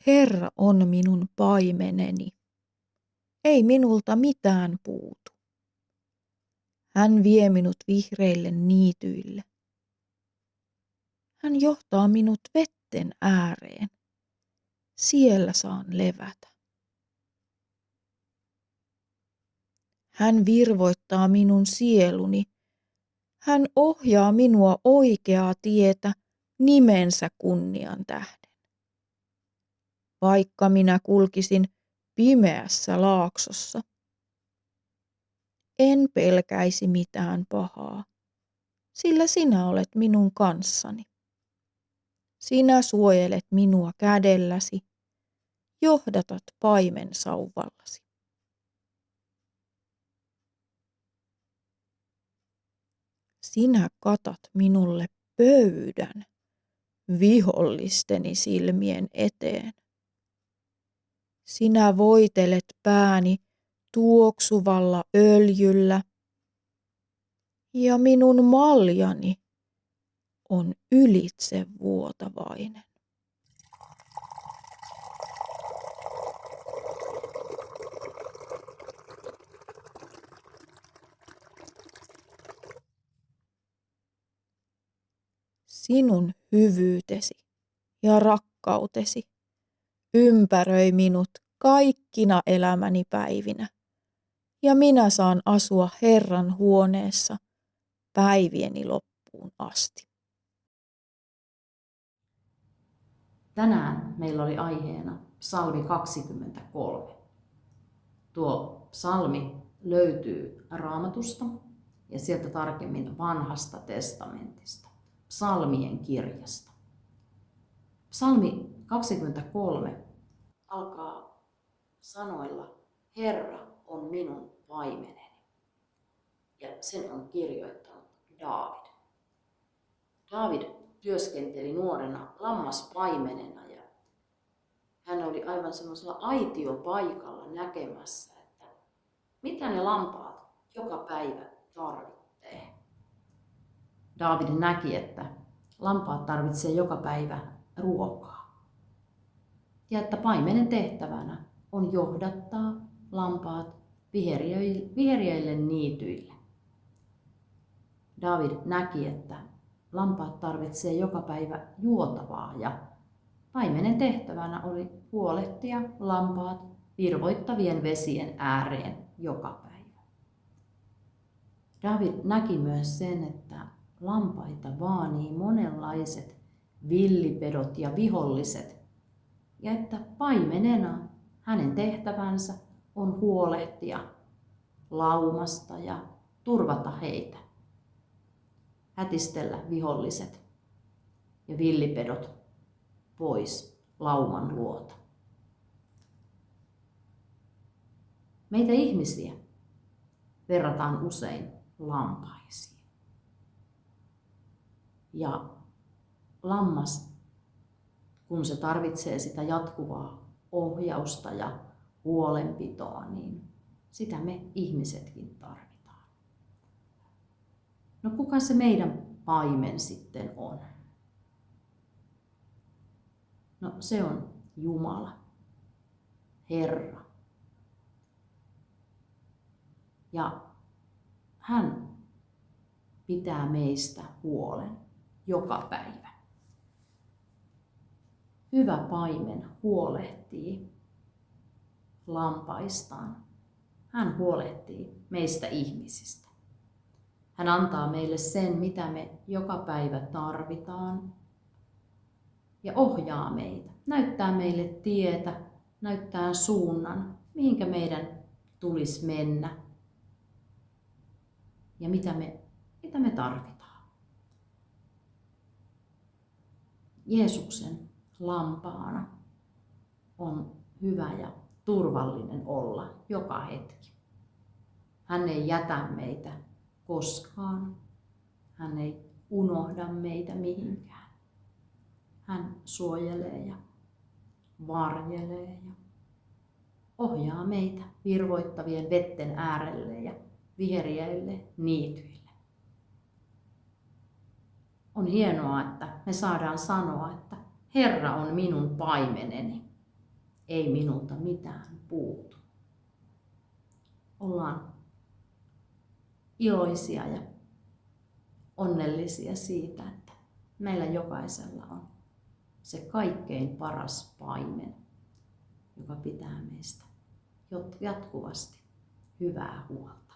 Herra on minun paimeneni. Ei minulta mitään puutu. Hän vie minut vihreille niityille. Hän johtaa minut vetten ääreen. Siellä saan levätä. Hän virvoittaa minun sieluni. Hän ohjaa minua oikeaa tietä nimensä kunnian tähden. Vaikka minä kulkisin pimeässä laaksossa, en pelkäisi mitään pahaa, sillä sinä olet minun kanssani. Sinä suojelet minua kädelläsi, johdatat paimen sauvallasi. Sinä katat minulle pöydän vihollisteni silmien eteen. Sinä voitelet pääni tuoksuvalla öljyllä ja minun maljani on ylitsevuotavainen. Sinun hyvyytesi ja rakkautesi ympäröi minut kaikkina elämäni päivinä, ja minä saan asua Herran huoneessa päivieni loppuun asti. Tänään meillä oli aiheena psalmi 23. Tuo psalmi löytyy Raamatusta ja sieltä tarkemmin Vanhasta testamentista, psalmien kirjasta. Psalmi 23 alkaa sanoilla Herra on minun paimeneni. Ja sen on kirjoittanut Daavid. Daavid työskenteli nuorena lammaspaimenena ja hän oli aivan semmoisella aitiopaikalla näkemässä, että mitä ne lampaat joka päivä tarvitsee. Daavid näki, että lampaat tarvitsee joka päivä ruokaa. Ja että paimenen tehtävänä on johdattaa lampaat viheriäille niityille. Daavid näki, että lampaat tarvitsee joka päivä juotavaa ja paimenen tehtävänä oli huolehtia lampaat virvoittavien vesien ääreen joka päivä. Daavid näki myös sen, että lampaita vaanii monenlaiset villipedot ja viholliset ja että paimenena hänen tehtävänsä on huolehtia laumasta ja turvata heitä. Hätistellä viholliset ja villipedot pois lauman luota. Meitä ihmisiä verrataan usein lampaisiin. Ja lammas, kun se tarvitsee sitä jatkuvaa ohjausta ja huolenpitoa, niin sitä me ihmisetkin tarvitaan. No kuka se meidän paimen sitten on? No se on Jumala, Herra. Ja hän pitää meistä huolen joka päivä. Hyvä paimen huolehtii lampaistaan. Hän huolehtii meistä ihmisistä. Hän antaa meille sen, mitä me joka päivä tarvitaan ja ohjaa meitä. Näyttää meille tietä, näyttää suunnan, mihinkä meidän tulisi mennä ja mitä me tarvitaan. Jeesuksen lampaana on hyvä ja turvallinen olla joka hetki. Hän ei jätä meitä koskaan. Hän ei unohda meitä mihinkään. Hän suojelee ja varjelee ja ohjaa meitä virvoittavien vetten äärelle ja viheriäille niityille. On hienoa, että me saadaan sanoa, että Herra on minun paimeneni. ei minulta mitään puutu. Ollaan iloisia ja onnellisia siitä, että meillä jokaisella on se kaikkein paras paimen, joka pitää meistä jatkuvasti hyvää huolta.